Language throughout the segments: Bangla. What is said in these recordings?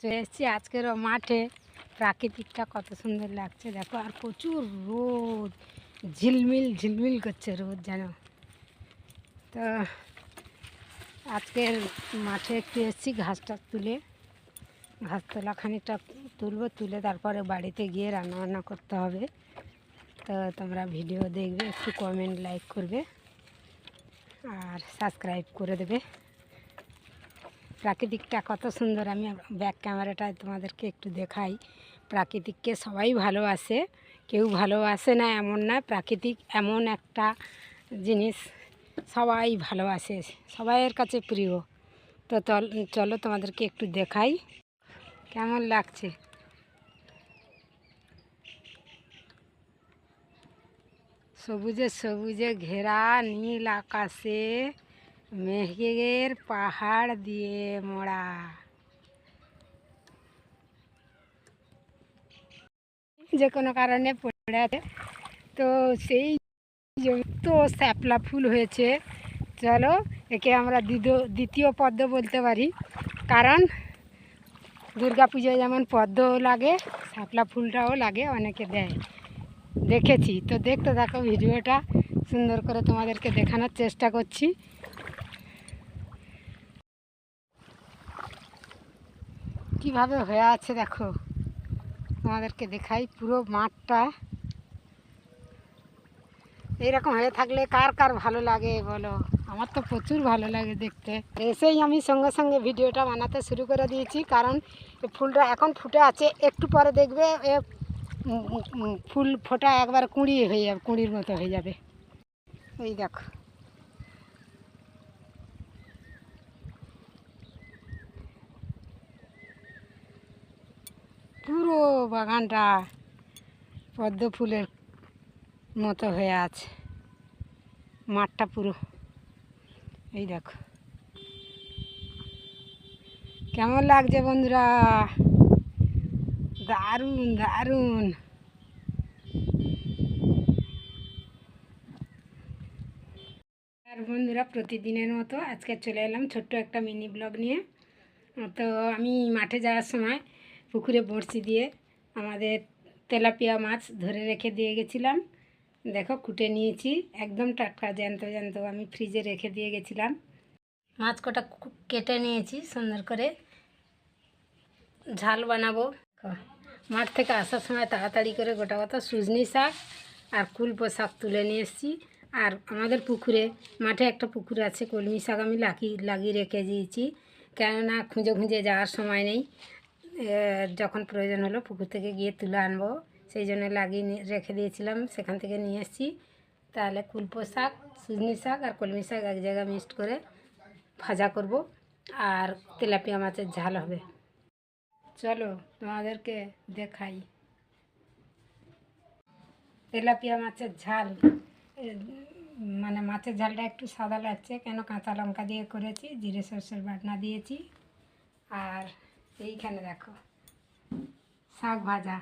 চলে এসেছি আজকেরও মাঠে। প্রাকৃতিকটা কত সুন্দর লাগছে দেখো, আর প্রচুর রোদ, ঝিলমিল ঝিলমিল করছে রোদ যেন। তো আজকের মাঠে একটু এসেছি ঘাসটা তুলে, ঘাস তোলা খানিকটা তুলবো, তুলে তারপরে বাড়িতে গিয়ে রান্নাবান্না করতে হবে। তো তোমরা ভিডিও দেখবে, একটু কমেন্ট লাইক করবে আর সাবস্ক্রাইব করে দেবে। প্রাকৃতিকটা কত সুন্দর, আমি ব্যাক ক্যামেরাটায় তোমাদেরকে একটু দেখাই। প্রাকৃতিককে সবাই ভালোবাসে, কেউ ভালোবাসে না এমন না। প্রাকৃতিক এমন একটা জিনিস সবাই ভালোবাসে, সবাইয়ের কাছে প্রিয়। তো চলো তোমাদেরকে একটু দেখাই কেমন লাগছে। সবুজে সবুজে ঘেরা, নীল আকাশে মেঘের পাহাড় দিয়ে মোড়া। যে কোনো কারণে পড়ে আছে, তো সেই তো শ্যাপলা ফুল হয়েছে। চলো একে আমরা দ্বিতীয় পদ্ম বলতে পারি, কারণ দুর্গা পুজোয় যেমন পদ্ম লাগে, শ্যাপলা ফুলটাও লাগে, অনেকে দেয়, দেখেছি। তো দেখতে থাকো ভিডিওটা, সুন্দর করে তোমাদেরকে দেখানোর চেষ্টা করছি। কিভাবে হয়ে আছে দেখো, তোমাদেরকে দেখাই পুরো মাঠটা। এইরকম হয়ে থাকলে কার কার ভালো লাগে বলো? আমার তো প্রচুর ভালো লাগে দেখতে। এসেই আমি সঙ্গে সঙ্গে ভিডিওটা বানাতে শুরু করে দিয়েছি, কারণ ফুলটা এখন ফুটে আছে, একটু পরে দেখবে ফুল ফোটা একবার কুঁড়ি হয়ে যাবে, কুঁড়ির মতো হয়ে যাবে। এই দেখো, পুরো বাগানটা পদ্ম ফুলের মতো হয়ে আছে, মাঠটা পুরো। এই দেখো কেমন লাগছে বন্ধুরা, দারুণ দারুণ। আর বন্ধুরা, প্রতিদিনের মতো আজকে চলে এলাম ছোট্ট একটা মিনি ব্লগ নিয়ে। তো আমি মাঠে যাওয়ার সময় পুকুরে বড়শি দিয়ে আমাদের তেলাপিয়া মাছ ধরে রেখে দিয়ে গেছিলাম। দেখো কুটে নিয়েছি, একদম টাটকা জ্যান্ত জ্যান্ত, আমি ফ্রিজে রেখে দিয়ে গেছিলাম। মাছ কটা কেটে নিয়েছি সুন্দর করে, ঝাল বানাবো। মাঠ থেকে আসার সময় তাড়াতাড়ি করে গোটা কথা সজনে শাক আর কুলপো শাক তুলে নিয়ে এসেছি। আর আমাদের পুকুরে, মাঠে একটা পুকুর আছে, কলমি শাক আমি লাগিয়ে রেখে দিয়েছি, কেননা খুঁজে খুঁজে যাওয়ার সময় নেই। যখন প্রয়োজন হলো পুকুর থেকে গিয়ে তুলে আনবো, সেই জন্য লাগিয়ে রেখে দিয়েছিলাম, সেখান থেকে নিয়ে এসেছি। তাহলে কুলপো শাক, সজনে শাক আর কলমি শাক এক জায়গায় মিক্সড করে ভাজা করব, আর তেলাপিয়া মাছের ঝাল হবে। চলো তোমাদেরকে দেখাই তেলাপিয়া মাছের ঝাল। মানে মাছের ঝালটা একটু সাদা লাগছে, কেন কাঁচা লঙ্কা দিয়ে করেছি, জিরে সরষের বাটনা দিয়েছি। আর এইখানে দেখো শাক ভাজা,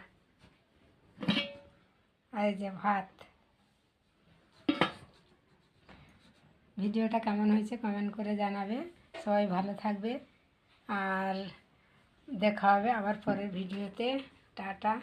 আর এই যে ভাত। ভিডিওটা কেমন হয়েছে কমেন্ট করে জানাবে, সবাই ভালো থাকবে, আর দেখা হবে আবার পরের ভিডিওতে। টাটা।